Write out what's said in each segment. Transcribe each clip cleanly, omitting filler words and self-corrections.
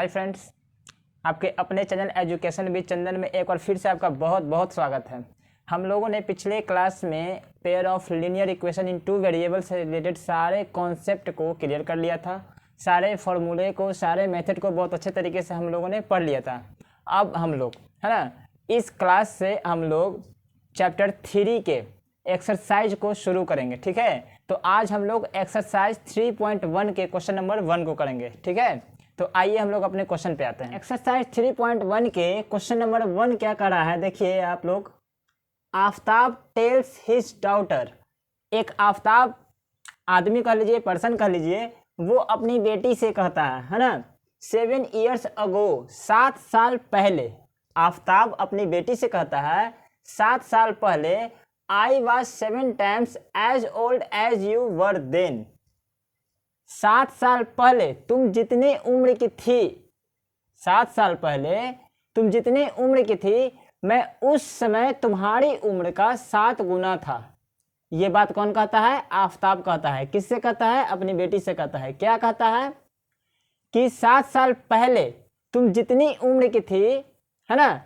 Hi friends, आपके अपने channel education with चंदन में एक बार फिर से आपका बहुत बहुत स्वागत है। हम लोगों ने पिछले क्लास में pair of linear equation in two variable से रिलेटेड सारे कॉन्सेप्ट को क्लियर कर लिया था। सारे फॉर्मूले को, सारे मेथड को बहुत अच्छे तरीके से हम लोगों ने पढ़ लिया था। अब हम लोग है ना, इस क्लास से हम लोग चैप्टर 3 के एक्सरसाइज को शुरू करेंगे। ठीक है, तो आज हम लोग एक्सरसाइज 3.1 के क्वेश्चन नंबर 1 को करेंगे। ठीक है, तो आइए हम लोग अपने क्वेश्चन पे आते हैं। एक्सरसाइज 3.1 के क्वेश्चन नंबर 1 क्या कर रहा है, देखिए आप लोग। आफ्ताब टेल्स हिज डॉटर, एक आफ्ताब आदमी कह लीजिए, पर्सन कह लीजिए, वो अपनी बेटी से कहता है ना, 7 years ago, 7 साल पहले। आफ्ताब अपनी बेटी से कहता है 7 साल पहले, I was 7 times as old as you were then। 7 साल पहले तुम जितने उम्र की थी, 7 साल पहले तुम जितने उम्र की थी, मैं उस समय तुम्हारी उम्र का 7 गुना था। ये बात कौन कहता है? आफ्ताब कहता है। किससे कहता है? अपनी बेटी से कहता है। क्या कहता है कि 7 साल पहले तुम जितनी उम्र की थी, है ना,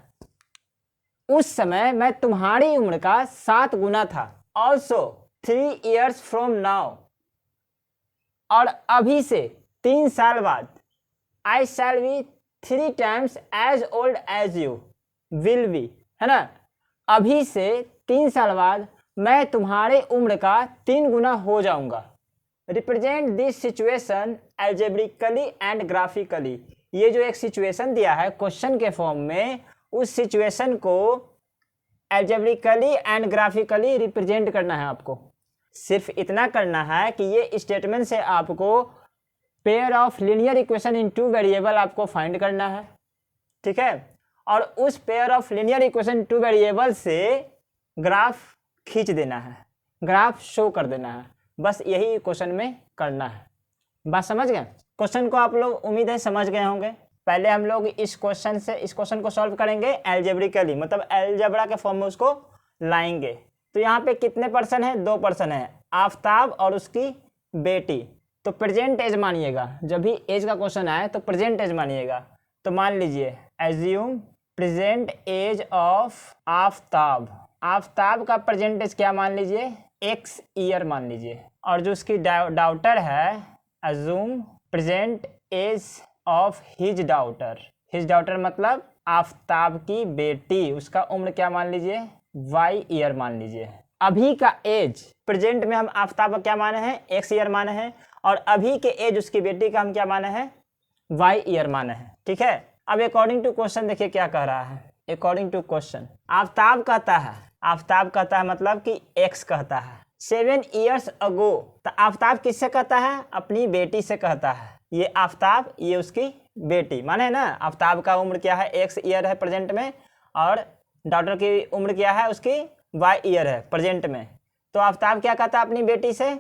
उस समय मैं तुम्हारी उम्र का 7 गुना था। ऑल्सो 3 years from now, और अभी से 3 साल बाद, I shall be 3 times as old as you will be, है ना, अभी से 3 साल बाद मैं तुम्हारे उम्र का 3 गुना हो जाऊंगा। Represent this situation algebraically and graphically, ये जो एक सिचुएशन दिया है क्वेश्चन के फॉर्म में, उस सिचुएशन को एल्जेब्रिकली एंड ग्राफिकली रिप्रेजेंट करना है आपको। सिर्फ इतना करना है कि ये स्टेटमेंट से आपको pair of linear equation in two variable आपको फाइंड करना है। ठीक है, और उस pair of linear equation two variable से ग्राफ खींच देना है, ग्राफ शो कर देना है। बस यही क्वेश्चन में करना है। बात समझ गए? क्वेश्चन को आप लोग उम्मीद है समझ गए होंगे। पहले हम लोग इस क्वेश्चन को सॉल्व करेंगे एल्जेब्रिकली, मतलब एल्जेब्रा के फॉर्म में उसको लाएंगे। तो यहाँ पे कितने पर्सन है? 2 पर्सन है, आफ्ताब और उसकी बेटी। तो प्रेजेंट एज मानिएगा, जब भी एज का क्वेश्चन आए तो प्रेजेंट एज मानिएगा। तो मान लीजिए assume present age of Aftab. Aftab का प्रेजेंट एज क्या मान लीजिए? X ईयर मान लीजिए। और जो उसकी डॉटर है, assume present age of his daughter. His daughter मतलब आफ्ताब की बेटी, उसका उम्र क्या मान लीजिए? Y ईयर मान लीजिए। अभी का एज, प्रेजेंट में हम आफ्ताब का क्या माने हैं? X ईयर माने हैं, और अभी के एज उसकी बेटी का हम क्या माने हैं? Y ईयर माने हैं। ठीक है, अब अकॉर्डिंग टू क्वेश्चन देखिए क्या कह रहा है। अकॉर्डिंग टू क्वेश्चन आफ्ताब कहता है मतलब कि X कहता है 7 years ago। तो आफ्ताब किससे कहता है? अपनी बेटी से कहता है। ये आफ्ताब, ये उसकी बेटी, माने ना, आफ्ताब का उम्र क्या है? X ईयर है प्रेजेंट में, और डॉटर की उम्र क्या है? उसकी Y ईयर है प्रेजेंट में। तो आफ्ताब क्या कहता है अपनी बेटी से?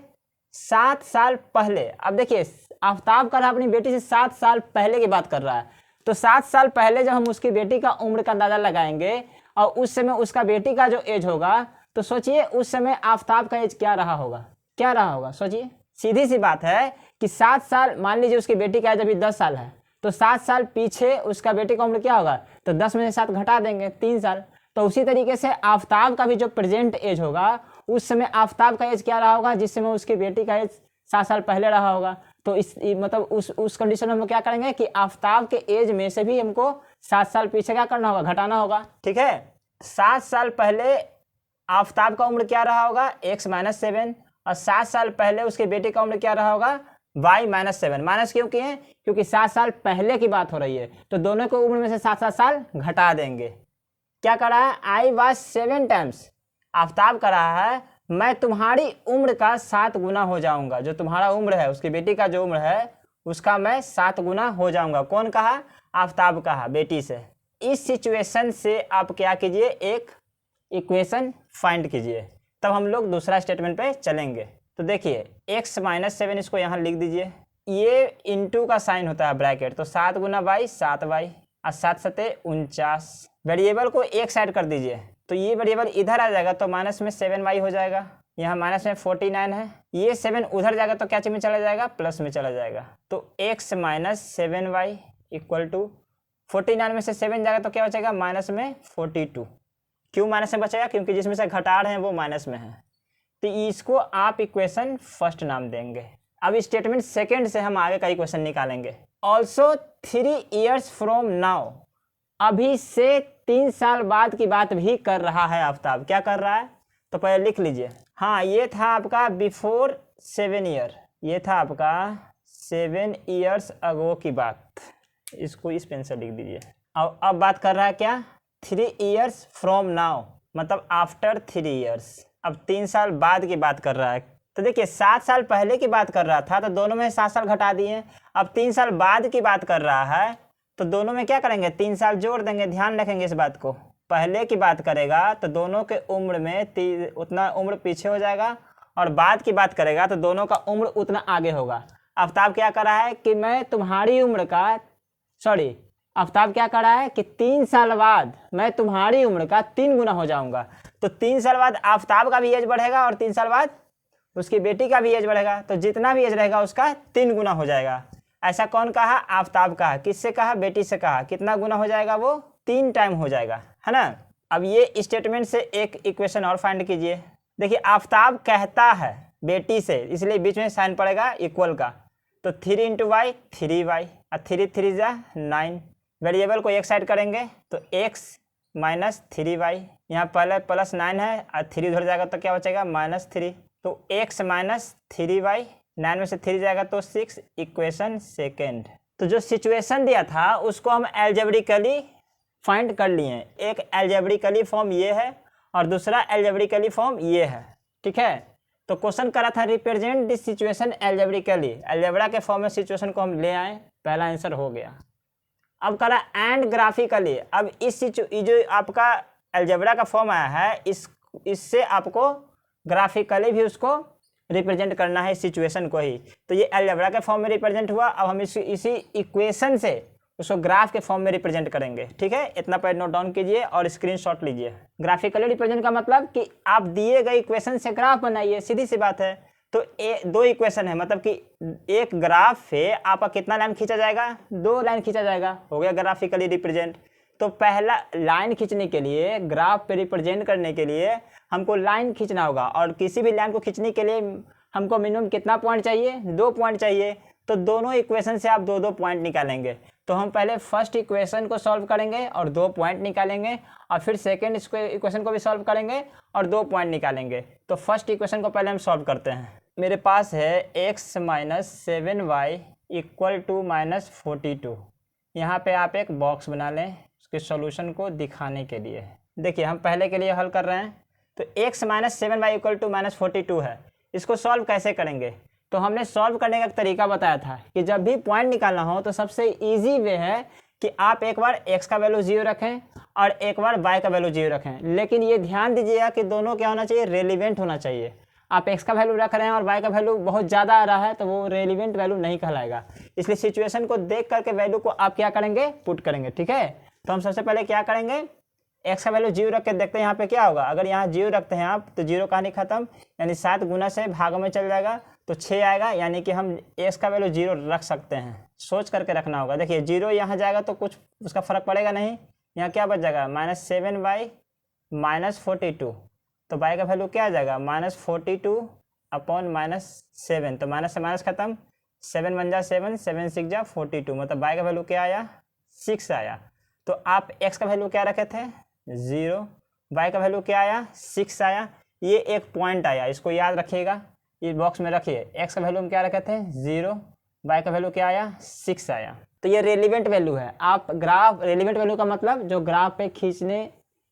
7 साल पहले। अब देखिए, आफ्ताब कर रहा है अपनी बेटी से 7 साल पहले की बात कर रहा है। तो 7 साल पहले जब हम उसकी बेटी का उम्र का अंदाजा लगाएंगे और उस समय उसका बेटी का जो एज होगा, तो सोचिए उस समय आफ्ताब का एज क्या रहा होगा? क्या रहा होगा सोचिए। सीधी सी बात है कि 7 साल, मान लीजिए उसकी बेटी का एज अभी 10 साल है, तो 7 साल पीछे उसका बेटी का उम्र क्या होगा? तो 10 में से 7 घटा देंगे, 3 साल। तो उसी तरीके से आफ्ताब का भी जो प्रेजेंट एज होगा, उस समय आफ्ताब का एज क्या रहा होगा जिस समय उसकी बेटी का एज 7 साल पहले रहा होगा। तो इस मतलब उस कंडीशन में हम क्या करेंगे कि आफ्ताब के एज में से भी हमको 7 साल पीछे क्या करना होगा? घटाना होगा। ठीक है, 7 साल पहले आफ्ताब का उम्र क्या रहा होगा? X - 7, और 7 साल पहले उसके बेटे का उम्र क्या रहा होगा? Y - 7। माइनस क्यों किए? क्योंकि 7 साल पहले की बात हो रही है, तो दोनों को उम्र में से 7-7 साल घटा देंगे। क्या कर रहा है? I was 7 times। आफ्ताब कर रहा है मैं तुम्हारी उम्र का 7 गुना हो जाऊंगा। जो तुम्हारा उम्र है, उसकी बेटी का जो उम्र है, उसका मैं 7 गुना हो जाऊंगा। कौन कहा? आफ्ताब कहा बेटी से। इस सिचुएशन से आप क्या कीजिए? एक इक्वेशन फाइंड कीजिए, तब हम लोग दूसरा स्टेटमेंट पे चलेंगे। तो देखिए X - 7, इसको यहाँ लिख दीजिए। ये इंटू का साइन होता है ब्रैकेट, तो 7 गुना Y 7Y, और 7 सते 49। वेरिएबल को एक साइड कर दीजिए, तो ये वेरिएबल इधर आ जाएगा, तो माइनस में 7Y हो जाएगा। यहाँ माइनस में 49 है, ये 7 उधर जाएगा तो क्या चीज में चला जाएगा? प्लस में चला जाएगा। तो X - 7Y इक्वल टू 49 में से 7 जाएगा तो क्या बचेगा माइनस में 42। क्यों माइनस में बचेगा? क्योंकि जिसमें से घटा रहे हैं वो माइनस में है, तो इसको आप इक्वेशन फर्स्ट नाम देंगे। अब स्टेटमेंट सेकेंड से हम आगे का इक्वेशन निकालेंगे। ऑल्सो 3 years फ्रॉम नाउ, अभी से 3 साल बाद की बात भी कर रहा है आफ्ताब। क्या कर रहा है? तो पहले लिख लीजिए। हाँ, ये था आपका बिफोर 7 year, ये था आपका 7 years अगो की बात। इसको इस पेन से लिख दीजिए। अब बात कर रहा है क्या? 3 years फ्रॉम नाउ, मतलब आफ्टर 3 years। अब 3 साल बाद की बात कर रहा है। तो देखिए 7 साल पहले की बात कर रहा था तो दोनों में 7 साल घटा दिए। अब 3 साल बाद की बात कर रहा है तो दोनों में क्या करेंगे? 3 साल जोड़ देंगे। ध्यान रखेंगे इस बात को। पहले की बात करेगा तो दोनों के उम्र में उतना उम्र पीछे हो जाएगा, और बाद की बात करेगा तो दोनों का उम्र उतना आगे होगा। आफ्ताब क्या कर रहा है कि मैं तुम्हारी उम्र का आफ्ताब क्या कर रहा है कि 3 साल बाद मैं तुम्हारी उम्र का 3 गुना हो जाऊंगा। तो 3 साल बाद आफ्ताब का भी एज बढ़ेगा और 3 साल बाद उसकी बेटी का भी एज बढ़ेगा। तो जितना भी एज रहेगा उसका 3 गुना हो जाएगा। ऐसा कौन कहा? आफ्ताब कहा। किससे कहा? बेटी से कहा। कितना गुना हो जाएगा? वो 3 टाइम हो जाएगा, है ना। अब ये स्टेटमेंट से एक इक्वेशन और फाइंड कीजिए। देखिए आफ्ताब कहता है बेटी से, इसलिए बीच में साइन पड़ेगा इक्वल का। तो 3 × y 3y और 3 3 जा 9। वेरिएबल को एक साइड करेंगे तो x माइनस 3y, यहाँ पहले प्लस 9 है और 3 उधर जाएगा तो क्या बचेगा? -3। तो x माइनस 3y, 9 में से 3 जाएगा तो 6। Equation second. तो जो सिचुएशन दिया था उसको हम एल्जेब्रिकली फाइंड कर लिए। एक एल्जेब्रिकली फॉर्म ये है और दूसरा एल्जेब्रिकली फॉर्म ये है, ठीक है। तो क्वेश्चन करा था represent this situation algebraically, algebra के फॉर्म में सिचुएशन को हम ले आए, पहला आंसर हो गया। अब करा एंड ग्राफिकली। अब इस जो आपका एल्जेब्रा का फॉर्म आया है इससे आपको ग्राफिकली भी उसको रिप्रेजेंट करना है सिचुएशन को ही। तो ये एल्जेब्रा के फॉर्म में रिप्रेजेंट हुआ। अब हम इसी इक्वेशन से उसको ग्राफ के फॉर्म में रिप्रेजेंट करेंगे, ठीक है। इतना पॉइंट नोट डाउन कीजिए और स्क्रीनशॉट लीजिए। ग्राफिकली रिप्रेजेंट का मतलब कि आप दिए गए इक्वेशन से ग्राफ बनाइए, सीधी सी बात है। तो 2 इक्वेशन है, मतलब कि एक ग्राफ पे आपका कितना लाइन खींचा जाएगा? 2 लाइन खींचा जाएगा, हो गया ग्राफिकली रिप्रेजेंट। तो पहला लाइन खींचने के लिए, ग्राफ पे रिप्रेजेंट करने के लिए हमको लाइन खींचना होगा, और किसी भी लाइन को खींचने के लिए हमको मिनिमम कितना पॉइंट चाहिए? 2 पॉइंट चाहिए। तो दोनों इक्वेशन से आप 2-2 पॉइंट निकालेंगे। तो हम पहले फर्स्ट इक्वेशन को सॉल्व करेंगे और 2 पॉइंट निकालेंगे, और फिर सेकेंड इक्वेशन को भी सॉल्व करेंगे और 2 पॉइंट निकालेंगे। तो फर्स्ट इक्वेशन को पहले हम सॉल्व करते हैं। मेरे पास है x minus 7y equal to -42। यहाँ पे आप एक बॉक्स बना लें उसके सॉल्यूशन को दिखाने के लिए। देखिए हम पहले के लिए हल कर रहे हैं। तो x minus 7y equal to -42 है। इसको सॉल्व कैसे करेंगे? तो हमने सॉल्व करने का एक तरीका बताया था कि जब भी पॉइंट निकालना हो तो सबसे इजी वे है कि आप एक बार x का वैल्यू 0 रखें और एक बार y का वैल्यू 0 रखें। लेकिन ये ध्यान दीजिएगा कि दोनों क्या होना चाहिए? रेलिवेंट होना चाहिए। आप x का वैल्यू रख रहे हैं और y का वैल्यू बहुत ज़्यादा आ रहा है तो वो रेलिवेंट वैल्यू नहीं कहलाएगा। इसलिए सिचुएशन को देख करके वैल्यू को आप क्या करेंगे? पुट करेंगे, ठीक है। तो हम सबसे पहले क्या करेंगे? x का वैल्यू 0 रख के देखते हैं यहाँ पे क्या होगा। अगर यहाँ 0 रखते हैं आप तो 0 कहानी खत्म, यानी 7 गुना से भागों में चल जाएगा तो 6 आएगा, यानी कि हम x का वैल्यू 0 रख सकते हैं। सोच करके रखना होगा। देखिए 0 यहाँ जाएगा तो कुछ उसका फर्क पड़ेगा नहीं। यहाँ क्या बच जाएगा? -7y -42। तो y का वैल्यू क्या आ जाएगा? -42 अपॉन -7। तो माइनस से माइनस खत्म, 7 1 जा 7, 7 6 जा 42, मतलब y का वैल्यू क्या आया? 6 आया। तो आप x का वैल्यू क्या रखे थे? 0। y का वैल्यू क्या आया? 6 आया। ये एक पॉइंट आया, इसको याद रखिएगा, ये बॉक्स में रखिए। x का वैल्यू हम क्या रखे थे? 0। y का वैल्यू क्या आया? 6 आया। तो ये रेलिवेंट वैल्यू है। आप ग्राफ, रेलिवेंट वैल्यू का मतलब जो ग्राफ पे खींचने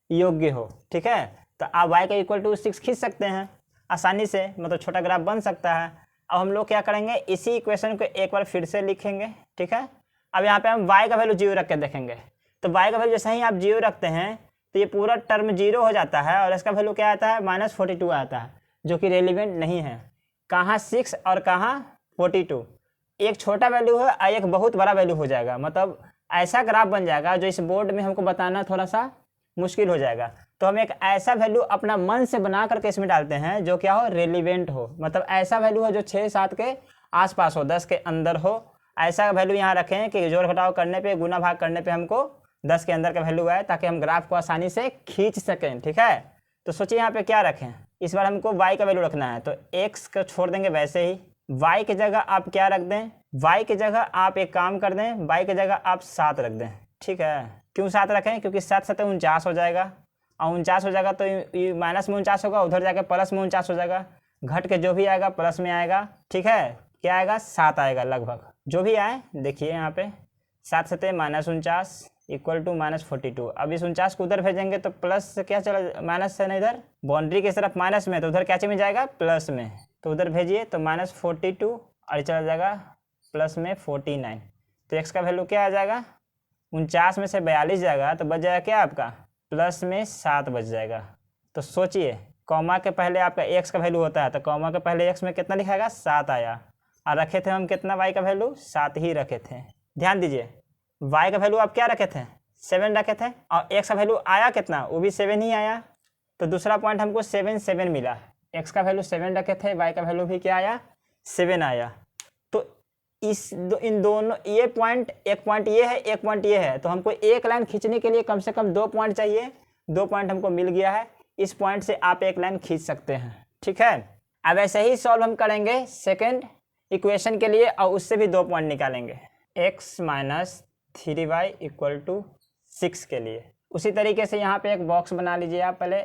योग्य हो, ठीक है। तो आप y का इक्वल टू 6 खींच सकते हैं आसानी से, मतलब छोटा ग्राफ बन सकता है। अब हम लोग क्या करेंगे? इसी इक्वेशन को एक बार फिर से लिखेंगे, ठीक है। अब यहाँ पे हम y का वैल्यू 0 रख के देखेंगे। तो y का वैल्यू जैसे ही आप 0 रखते हैं तो ये पूरा टर्म 0 हो जाता है और इसका वैल्यू क्या आता है? -42 आता है, जो कि रेलिवेंट नहीं है। कहाँ 6 और कहाँ 42? एक छोटा वैल्यू है और एक बहुत बड़ा वैल्यू हो जाएगा। मतलब ऐसा ग्राफ बन जाएगा जो इस बोर्ड में हमको बताना थोड़ा सा मुश्किल हो जाएगा। तो हम एक ऐसा वैल्यू अपना मन से बना करके इसमें डालते हैं जो क्या हो? रेलिवेंट हो। मतलब ऐसा वैल्यू हो जो 6 7 के आसपास हो, 10 के अंदर हो। ऐसा वैल्यू यहाँ रखें कि जोड़ घटाव करने पे, गुना भाग करने पे हमको 10 के अंदर का वैल्यू आए, ताकि हम ग्राफ को आसानी से खींच सकें। ठीक है, तो सोचिए यहाँ पे क्या रखें, इस बार हमको y का वैल्यू रखना है, तो x को छोड़ देंगे वैसे ही, y की जगह आप क्या रख दें, y की जगह आप एक काम कर दें, y की जगह आप 7 रख दें। ठीक है, क्यों 7 रखें, क्योंकि 7 7 49 हो जाएगा, और 49 हो जाएगा तो माइनस में 49 होगा, उधर जाके प्लस में 49 हो जाएगा, घट के जो भी आएगा प्लस में आएगा। ठीक है, क्या आएगा, 7 आएगा लगभग, जो भी आए देखिए यहाँ पे 7 7 -49 इक्वल टू -42। अब इस 49 को उधर भेजेंगे तो प्लस से क्या चला, माइनस से ना, इधर बाउंड्री की तरफ माइनस में, तो उधर क्या में जाएगा, प्लस में, तो उधर भेजिए तो -42 और चला जाएगा प्लस में 49। तो x का वैल्यू क्या आ जाएगा, 49 में से 42 जाएगा तो बच जाएगा क्या आपका, प्लस में 7 बच जाएगा। तो सोचिए कॉमा के पहले आपका x का वैल्यू होता है, तो कॉमा के पहले x में कितना लिखाएगा, 7 आया, और रखे थे हम कितना, y का वैल्यू 7 ही रखे थे। ध्यान दीजिए y का वैल्यू आप क्या रखे थे, 7 रखे थे, और x का वैल्यू आया कितना, वो भी 7 ही आया, तो दूसरा पॉइंट हमको 7 7 मिला। x का वैल्यू 7 रखे थे, y का वैल्यू भी क्या आया, 7 आया। तो इन दोनों, ये पॉइंट, एक पॉइंट ये है, एक पॉइंट ये है, तो हमको एक लाइन खींचने के लिए कम से कम 2 पॉइंट चाहिए, 2 पॉइंट हमको मिल गया है, इस पॉइंट से आप एक लाइन खींच सकते हैं। ठीक है, अब ऐसे ही सॉल्व हम करेंगे सेकेंड इक्वेशन के लिए, और उससे भी 2 पॉइंट निकालेंगे, x - 3y = 6 के लिए। उसी तरीके से यहाँ पे एक बॉक्स बना लीजिए आप, पहले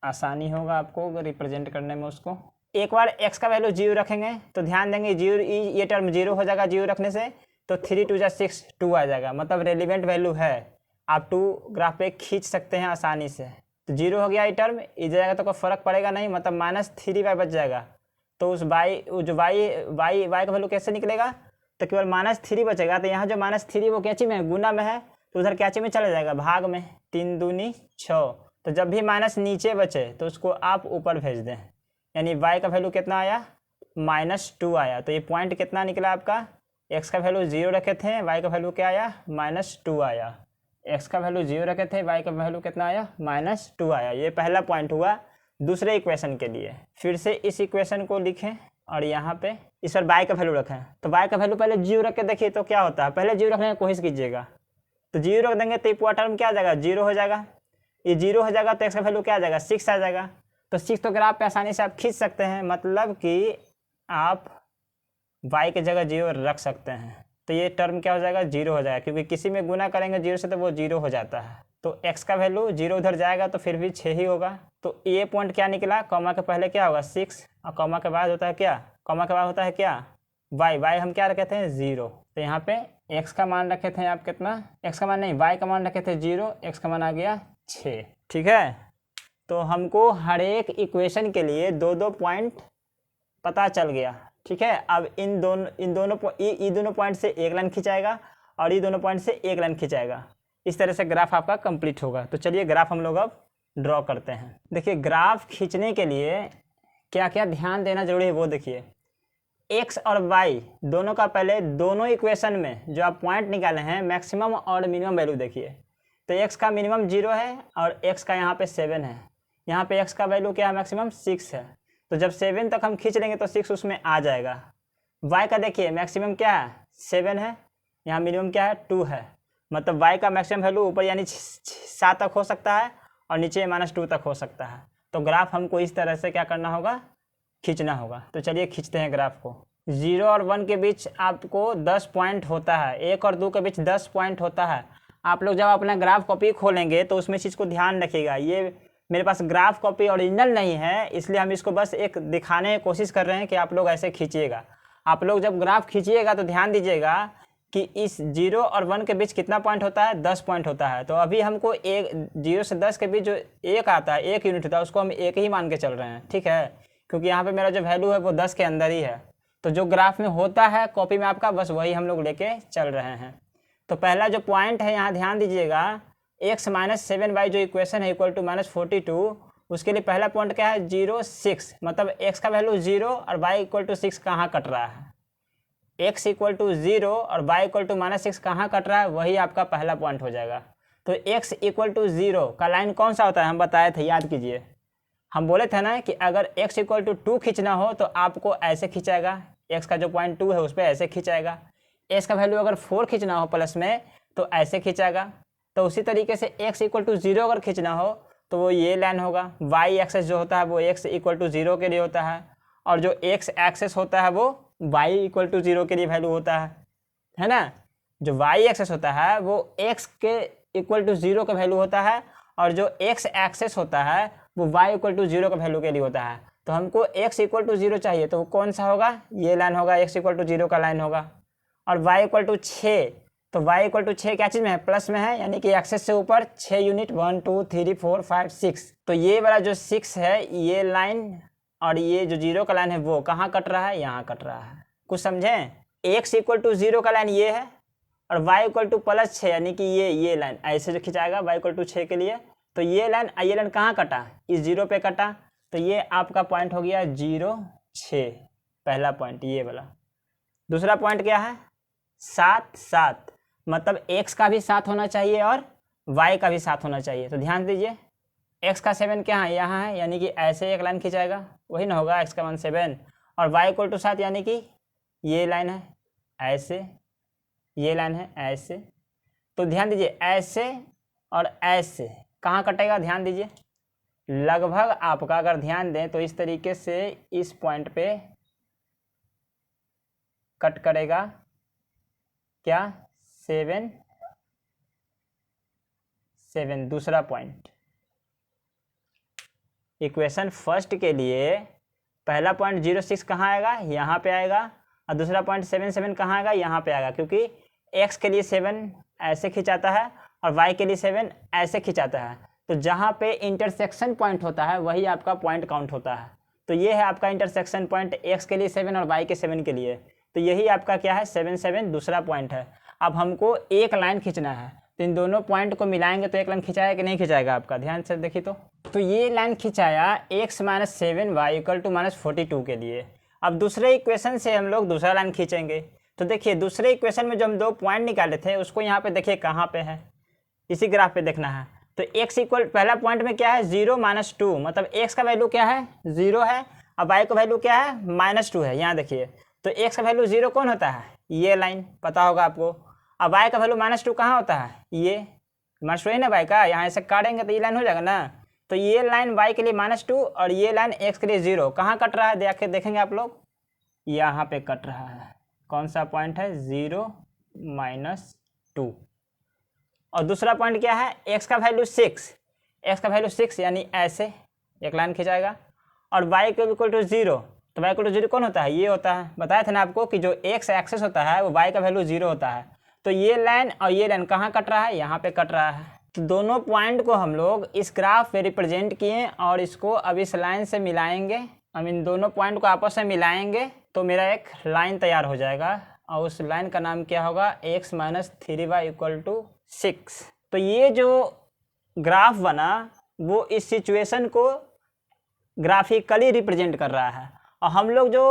आसानी होगा आपको रिप्रेजेंट करने में उसको। एक बार x का वैल्यू 0 रखेंगे तो ध्यान देंगे 0, ये टर्म 0 हो जाएगा 0 रखने से, तो 3 2 6 2 आ जाएगा, मतलब रेलिवेंट वैल्यू है, आप 2 ग्राफ पे खींच सकते हैं आसानी से। तो 0 हो गया ये टर्म, इस जाएगा तो कोई फर्क पड़ेगा नहीं, मतलब -3y बच जाएगा। तो उस जो y का वैल्यू कैसे निकलेगा, तो केवल -3 बचेगा, तो यहाँ जो -3 वो क्या चीज में है, गुना में है, तो उधर क्या चीज में चला जाएगा, भाग में, 3 दूनी 6। तो जब भी माइनस नीचे बचे तो उसको आप ऊपर भेज दें, यानी y का वैल्यू कितना आया, -2 आया। तो ये पॉइंट कितना निकला आपका, x का वैल्यू 0 रखे थे, y का वैल्यू क्या आया, -2 आया। x का वैल्यू 0 रखे थे, y का वैल्यू कितना आया, -2 आया। ये पहला पॉइंट हुआ दूसरे इक्वेशन के लिए। फिर से इस इक्वेशन को लिखें और यहाँ पे इस पर y का वैल्यू रखें, तो y का वैल्यू पहले 0 रख के देखिए तो क्या होता है, पहले 0 रखने की कोशिश कीजिएगा, तो 0 रख देंगे तो ये पूरा टर्म क्या आ जाएगा, 0 हो जाएगा, ये 0 हो जाएगा तो x का वैल्यू क्या आ जाएगा, 6 आ जाएगा। तो 6 तो ग्राफ पे आसानी से आप खींच सकते हैं, मतलब कि आप y की जगह 0 रख सकते हैं, तो ये टर्म क्या हो जाएगा, 0 हो जाएगा, क्योंकि किसी में गुना करेंगे 0 से तो वो 0 हो जाता है। तो x का वैल्यू 0 उधर जाएगा तो फिर भी 6 ही होगा। तो ये पॉइंट क्या निकला, कॉमा के पहले क्या होगा 6, और कॉमा के बाद होता है क्या, कॉमा के बाद होता है क्या, y हम क्या रखे थे 0। तो यहाँ पे x का मान रखे थे आप कितना, x का मान नहीं, y का मान रखे थे 0, x का मान आ गया 6। ठीक है, तो हमको हर एक इक्वेशन के लिए 2 पॉइंट पता चल गया। ठीक है, अब इन दोनों पॉइंट से एक लाइन खिंचाएगा और ये दोनों पॉइंट से एक लाइन खिंचाएगा, इस तरह से ग्राफ आपका कंप्लीट होगा। तो चलिए ग्राफ हम लोग अब ड्रॉ करते हैं। देखिए ग्राफ खींचने के लिए क्या क्या ध्यान देना जरूरी है वो देखिए, x और y दोनों का पहले दोनों इक्वेशन में जो आप पॉइंट निकाले हैं मैक्सिमम और मिनिमम वैल्यू देखिए। तो x का मिनिमम 0 है और x का यहाँ पे 7 है, यहाँ पे x का वैल्यू क्या है, मैक्सिमम 6 है। तो जब 7 तक हम खींच लेंगे तो 6 उसमें आ जाएगा। y का देखिए मैक्सिमम क्या है, 7 है, यहाँ मिनिमम क्या है, 2 है, मतलब y का मैक्सिमम वैल्यू ऊपर यानी 7 तक हो सकता है और नीचे -2 तक हो सकता है। तो ग्राफ हमको इस तरह से क्या करना होगा, खींचना होगा। तो चलिए खींचते हैं ग्राफ को। 0 और 1 के बीच आपको 10 पॉइंट होता है, 1 और 2 के बीच 10 पॉइंट होता है। आप लोग जब अपना ग्राफ कॉपी खोलेंगे तो उसमें चीज़ को ध्यान रखिएगा, ये मेरे पास ग्राफ कॉपी ओरिजिनल नहीं है, इसलिए हम इसको बस एक दिखाने की कोशिश कर रहे हैं कि आप लोग ऐसे खींचिएगा। आप लोग जब ग्राफ खींचिएगा तो ध्यान दीजिएगा कि इस 0 और 1 के बीच कितना पॉइंट होता है, 10 पॉइंट होता है। तो अभी हमको 0 से 10 के बीच जो 1 आता है, 1 यूनिट होता है, उसको हम 1 ही मान के चल रहे हैं। ठीक है, क्योंकि यहाँ पे मेरा जो वैल्यू है वो 10 के अंदर ही है। तो जो ग्राफ में होता है कॉपी में आपका, बस वही हम लोग लेके चल रहे हैं। तो पहला जो पॉइंट है यहाँ ध्यान दीजिएगा, x - 7y जो इक्वेशन है इक्वल टू -42, उसके लिए पहला पॉइंट क्या है, 0 6, मतलब x का वैल्यू 0 और y इक्वल टू 6 कहाँ कट रहा है, x इक्वल टू 0 और y इक्वल टू -6 कहाँ कट रहा है, वही आपका पहला पॉइंट हो जाएगा। तो x इक्वल टू 0 का लाइन कौन सा होता है, हम बताए थे, याद कीजिए, हम बोले थे ना कि अगर x इक्वल टू 2 खींचना हो तो आपको ऐसे खींचाएगा, x का जो पॉइंट 2 है उस पर ऐसे खींचाएगा, एक्स का वैल्यू अगर 4 खींचना हो प्लस में तो ऐसे खींचागा। तो उसी तरीके से x इक्वल टू 0 अगर खींचना हो तो वो ये लाइन होगा। y एक्सेस जो होता है वो x इक्वल टू 0 के लिए होता है, और जो x एक्सेस होता है वो y इक्वल टू 0 के लिए वैल्यू होता है ना। जो y एक्सेस होता है वो x के इक्वल टू 0 का वैल्यू होता है, और जो x एक्सेस होता है वो y इक्वल टू 0 का वैल्यू के लिए होता है। तो हमको x इक्वल टू 0 चाहिए, तो वो कौन सा होगा, ये लाइन होगा, x इक्वल टू 0 का लाइन होगा। और y इक्वल टू 6, तो y इक्वल टू 6 क्या चीज़ में है, प्लस में है, यानी कि एक्सेस से ऊपर 6 यूनिट 1 2 3 4 5 6। तो ये वाला जो 6 है ये लाइन, और ये जो 0 का लाइन है वो कहाँ कट रहा है, यहाँ कट रहा है। कुछ समझें, x इक्वल टू 0 का लाइन ये है, और y इक्वल टू प्लस 6 यानी कि ये लाइन ऐसे जो खिंचाएगा y इक्वल टू 6 के लिए। तो ये लाइन कहाँ कटा, इस 0 पे कटा। तो ये आपका पॉइंट हो गया 0 6, पहला पॉइंट ये वाला। दूसरा पॉइंट क्या है, 7 7, मतलब x का भी 7 होना चाहिए और y का भी 7 होना चाहिए। तो ध्यान दीजिए, x का 7 क्या है, यहाँ है, यानी कि ऐसे एक लाइन खिंचाएगा, वही ना होगा, x का मान 7, और y इक्वल टू 7 यानी कि ये लाइन है ऐसे, ये लाइन है ऐसे। तो ध्यान दीजिए, ऐसे और ऐसे कहाँ कटेगा, ध्यान दीजिए, लगभग आपका अगर ध्यान दें तो इस तरीके से इस पॉइंट पे कट करेगा क्या, 7 7। दूसरा पॉइंट, इक्वेशन फर्स्ट के लिए पहला पॉइंट 0 6 कहाँ आएगा, यहाँ पे आएगा, और दूसरा पॉइंट 7 7 कहाँ आएगा, यहाँ पे आएगा, क्योंकि x के लिए 7 ऐसे खिंचाता है और y के लिए 7 ऐसे खिंचाता है। तो जहाँ पे इंटरसेक्शन पॉइंट होता है वही आपका पॉइंट काउंट होता है। तो ये है आपका इंटरसेक्शन पॉइंट, x के लिए 7 और y के 7 के लिए। तो यही आपका क्या है, 7 7 दूसरा पॉइंट है। अब हमको एक लाइन खींचना है, तो इन दोनों पॉइंट को मिलाएंगे तो एक लाइन खिंचाया कि नहीं खिंचाएगा आपका, ध्यान से देखिए। तो ये लाइन खिंचाया x माइनस 7 y इक्वल टू माइनस 42 के लिए। अब दूसरे इक्वेशन से हम लोग दूसरा लाइन खींचेंगे। तो देखिए, दूसरे इक्वेशन में जो हम 2 पॉइंट निकाले थे उसको यहाँ पे देखिए कहाँ पे है, इसी ग्राफ पे देखना है। तो x इक्वल, पहला पॉइंट में क्या है, 0 माइनस 2, मतलब x का वैल्यू क्या है, 0 है, और y का वैल्यू क्या है, -2 है। यहाँ देखिए, तो x का वैल्यू 0 कौन होता है, ये लाइन, पता होगा आपको। अब y का वैल्यू -2 कहाँ होता है, ये -2 है ना y का, यहाँ ऐसे काटेंगे तो ये लाइन हो जाएगा ना। तो ये लाइन y के लिए -2 और ये लाइन x के लिए 0 कहाँ कट रहा है, देखेंगे आप लोग, यहाँ पे कट रहा है। कौन सा पॉइंट है, 0 -2। और दूसरा पॉइंट क्या है, x का वैल्यू 6, x का वैल्यू 6 यानी ऐसे एक लाइन खिंचाएगा, और y इक्वल टू 0। तो y इक्वल टू 0 कौन होता है, ये होता है। बताया था ना आपको कि जो x एक्सेस होता है वो y का वैल्यू 0 होता है। तो ये लाइन और ये लाइन कहाँ कट रहा है, यहाँ पे कट रहा है। तो दोनों पॉइंट को हम लोग इस ग्राफ पे रिप्रेजेंट किए, और इसको अब इस लाइन से मिलाएंगे। हम इन दोनों पॉइंट को आपस में मिलाएंगे तो मेरा एक लाइन तैयार हो जाएगा, और उस लाइन का नाम क्या होगा, x minus 3y equal to 6। तो ये जो ग्राफ बना वो इस सिचुएशन को ग्राफिकली रिप्रेजेंट कर रहा है। और हम लोग जो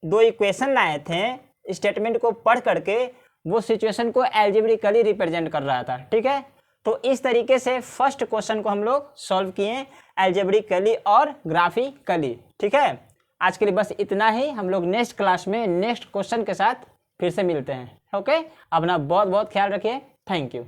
2 इक्वेशन लाए थे स्टेटमेंट को पढ़ करके, वो सिचुएशन को एल्जेब्रिकली रिप्रेजेंट कर रहा था, ठीक है। तो इस तरीके से फर्स्ट क्वेश्चन को हम लोग सॉल्व किए एल्जेब्रिकली और ग्राफिकली, ठीक है। आज के लिए बस इतना ही। हम लोग नेक्स्ट क्लास में नेक्स्ट क्वेश्चन के साथ फिर से मिलते हैं, ओके। अपना बहुत बहुत ख्याल रखिए, थैंक यू।